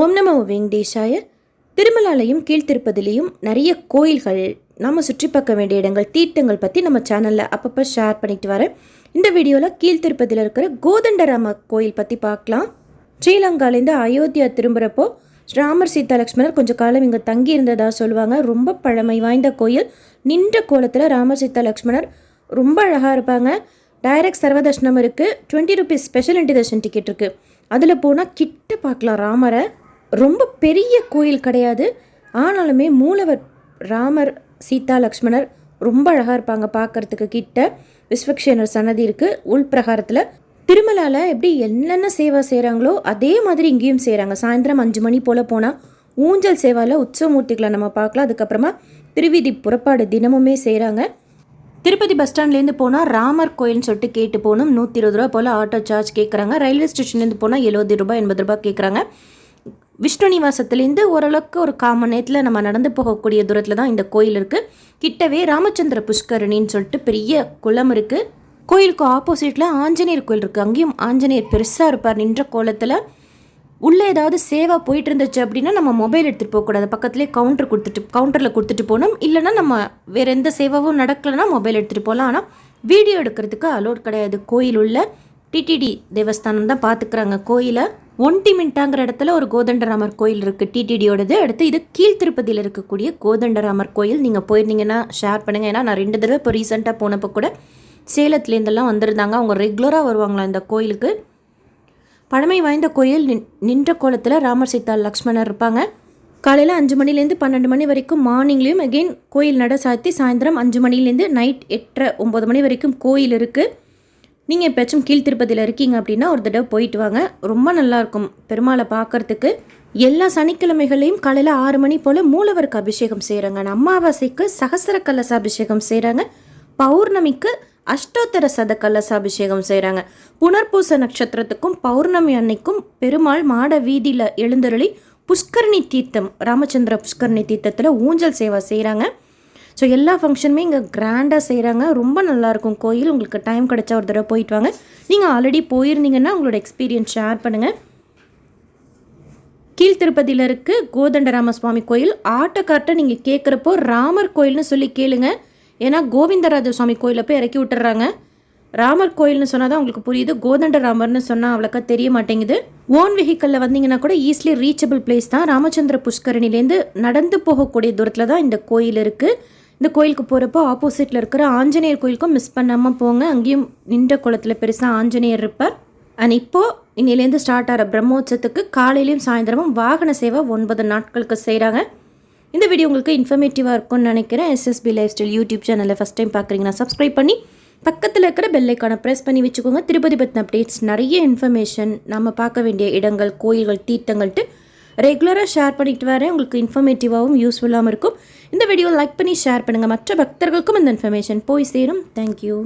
ஓம் நமோ வெங்கடேஷாய. திருமலாலையும் கீழ்த்திருப்பதிலையும் நிறைய கோயில்கள், நம்ம சுற்றி பார்க்க வேண்டிய இடங்கள், தீர்த்தங்கள் பற்றி நம்ம சேனலில் அப்பப்போ ஷேர் பண்ணிட்டு வரேன். இந்த வீடியோவில் கீழ்த்திருப்பதியில் இருக்கிற கோதண்டராம கோயில் பற்றி பார்க்கலாம். ஸ்ரீலங்காலேருந்து அயோத்தியா திரும்புகிறப்போ ராமர் சீதா லக்ஷ்மணர் கொஞ்சம் காலம் இங்கே தங்கி இருந்ததா சொல்லுவாங்க. ரொம்ப பழமை வாய்ந்த கோயில். நின்ற கோலத்தில் ராமர் சீதா லக்ஷ்மணர் ரொம்ப அழகாக இருப்பாங்க. டைரக்ட் சர்வதர்ஷனம் இருக்குது. 20 ரூபீஸ் ஸ்பெஷல் இன்டிதர்ஷன் டிக்கெட் இருக்குது. அதில் போனால் கிட்ட பார்க்கலாம் ராமரை. ரொம்ப பெரிய கோயில் கிடையாது, ஆனாலுமே மூலவர் ராமர் சீதா லக்ஷ்மணர் ரொம்ப அழகாக இருப்பாங்க பார்க்குறதுக்கு. கிட்ட விஸ்வக்ஷேனர் சன்னதி இருக்குது. உள் பிரகாரத்தில் திருமலாவில் எப்படி என்னென்ன சேவை செய்கிறாங்களோ அதே மாதிரி இங்கேயும் செய்கிறாங்க. சாயந்தரம் 5 மணி போல் போனால் ஊஞ்சல் சேவாவில் உற்சவமூர்த்திகளை நம்ம பார்க்கலாம். அதுக்கப்புறமா திருவீதி புறப்பாடு தினமுமே செய்கிறாங்க. திருப்பதி பஸ் ஸ்டாண்ட்லேருந்து போனால் ராமர் கோயில்னு சொல்லிட்டு கேட்டு போகணும். 120 ரூபா போல் ஆட்டோ சார்ஜ் கேட்குறாங்க. ரயில்வே ஸ்டேஷன்லேருந்து போனால் 70 ரூபாய் 80 ரூபாய் கேட்குறாங்க. விஷ்ணு நிவாசத்துலேருந்து ஓரளவுக்கு ஒரு 1/4 மணி நேரத்தில் நம்ம நடந்து போகக்கூடிய தூரத்தில் தான் இந்த கோயில் இருக்குது. கிட்டவே ராமச்சந்திர புஷ்கரணின்னு சொல்லிட்டு பெரிய குளம் இருக்குது. கோயிலுக்கு ஆப்போசிட்டில் ஆஞ்சநேயர் கோயில் இருக்குது. அங்கேயும் ஆஞ்சநேயர் பெருசாக இருப்பார் நின்ற கோலத்தில். உள்ளே ஏதாவது சேவா போயிட்டு இருந்துச்சு அப்படின்னா நம்ம மொபைல் எடுத்துகிட்டு போகக்கூடாது. பக்கத்துலேயே கவுண்டரில் கொடுத்துட்டு போகணும். இல்லைனா நம்ம வேறு எந்த சேவாவும் நடக்கலைன்னா மொபைல் எடுத்துகிட்டு போகலாம். ஆனால் வீடியோ எடுக்கிறதுக்கு அலோட் கிடையாது. கோயில் உள்ள டிடிடி தேவஸ்தானம் தான் பார்த்துக்கிறாங்க கோயிலை. ஒன்டிமின்ட்டாங்கிற இடத்துல ஒரு கோதண்டராமர் கோயில் இருக்குது, டிடிடியோடது. அடுத்து இது கீழ்த்திருப்பதியில் இருக்கக்கூடிய கோதண்டராமர் கோயில். நீங்கள் போயிருந்தீங்கன்னா ஷேர் பண்ணுங்கள். ஏன்னா நான் 2 தடவை இப்போ ரீசெண்டாக போனப்போ கூட சேலத்துலேருந்தெல்லாம் வந்திருந்தாங்க. அவங்க ரெகுலராக வருவாங்களா இந்த கோயிலுக்கு. பழமை வாய்ந்த கோயில். நின்ற கோலத்தில் ராமர் சீதா லக்ஷ்மணர் இருப்பாங்க. காலையில் 5 மணிலேருந்து 12 மணி வரைக்கும் மார்னிங்லேயும் அகெயின் கோயில் நட சாத்தி சாயந்தரம் 5 மணிலேருந்து நைட் 8:30 9 மணி வரைக்கும் கோயில் இருக்குது. நீங்கள் எப்போச்சும் கீழ்த்திருப்பதியில் இருக்கீங்க அப்படின்னா ஒரு தடவை போயிட்டு வாங்க. ரொம்ப நல்லாயிருக்கும் பெருமாளை பார்க்குறதுக்கு. எல்லா சனிக்கிழமைகளையும் காலையில் 6 மணி போல் மூலவருக்கு அபிஷேகம் செய்கிறாங்க. அமாவாசைக்கு சகசர கலச அபிஷேகம் செய்கிறாங்க. பௌர்ணமிக்கு அஷ்டோத்தர சத கலச அபிஷேகம் செய்கிறாங்க. புனர்பூச நட்சத்திரத்துக்கும் பௌர்ணமி அன்னைக்கும் பெருமாள் மாட வீதியில் எழுந்தருளி புஷ்கரணி தீர்த்தம், ராமச்சந்திர புஷ்கரணி தீர்த்தத்தில் ஊஞ்சல் சேவை செய்கிறாங்க. ஸோ எல்லா ஃபங்க்ஷனுமே இங்கே கிராண்டாக செய்கிறாங்க. ரொம்ப நல்லாயிருக்கும் கோயில். உங்களுக்கு டைம் கிடச்சா ஒரு தடவை போயிட்டு வாங்க. நீங்கள் ஆல்ரெடி போயிருந்தீங்கன்னா உங்களோட எக்ஸ்பீரியன்ஸ் ஷேர் பண்ணுங்கள். கீழ்த்திருப்பதியில் இருக்குது கோதண்டராம சுவாமி கோயில். ஆட்டோக்கார்ட்ட நீங்கள் கேட்குறப்போ ராமர் கோயில்னு சொல்லி கேளுங்க. ஏன்னா கோவிந்தராஜ சுவாமி கோயிலை போய் இறக்கி விட்டுறாங்க. ராமர் கோயில்னு சொன்னால் தான் உங்களுக்கு புரியுது. கோதண்டராமர்னு சொன்னால் அவ்வளோக்கா தெரிய மாட்டேங்குது. ஓன் வெஹிக்கலில் வந்தீங்கன்னா கூட ஈஸிலி ரீச்சபிள் பிளேஸ் தான். ராமச்சந்திர புஷ்கரணிலேருந்து நடந்து போகக்கூடிய தூரத்தில் தான் இந்த கோயில் இருக்குது. இந்த கோயிலுக்கு போகிறப்போ ஆப்போசிட்டில் இருக்கிற ஆஞ்சநேயர் கோயிலுக்கும் மிஸ் பண்ணாமல் போங்க. அங்கேயும் நின்ற குளத்தில் பெருசாக ஆஞ்சநேயர் இருப்பார். அண்ட் இப்போது இன்னிலேருந்து ஸ்டார்ட் ஆகிற பிரம்மோற்சவத்துக்கு காலையிலையும் சாயந்தரமும் வாகன சேவை 9 நாட்களுக்கு செய்கிறாங்க. இந்த வீடியோ உங்களுக்கு இன்ஃபர்மேட்டிவாக இருக்கும்னு நினைக்கிறேன். SSB லைஃப் ஸ்டைல் யூடியூப் சேனலில் ஃபஸ்ட் டைம் பார்க்குறீங்கன்னா சப்ஸ்கிரைப் பண்ணி பக்கத்தில் இருக்கிற பெல் ஐக்கானை ப்ரெஸ் பண்ணி வச்சுக்கோங்க. திருப்பதி பற்றின அப்டேட்ஸ், நிறைய இன்ஃபர்மேஷன், நம்ம பார்க்க வேண்டிய இடங்கள், கோயில்கள், தீர்த்தங்கள்ட்டு ரெகுலராக ஷேர் பண்ணிட்டு வரேன். உங்களுக்கு இன்ஃபர்மேட்டிவாகவும் யூஸ்ஃபுல்லாகவும் இருக்கும். இந்த வீடியோ லைக் பண்ணி ஷேர் பண்ணுங்கள். மற்ற பக்தர்களுக்கும் இந்த இன்ஃபர்மேஷன் போய் சேரும். தேங்க்யூ.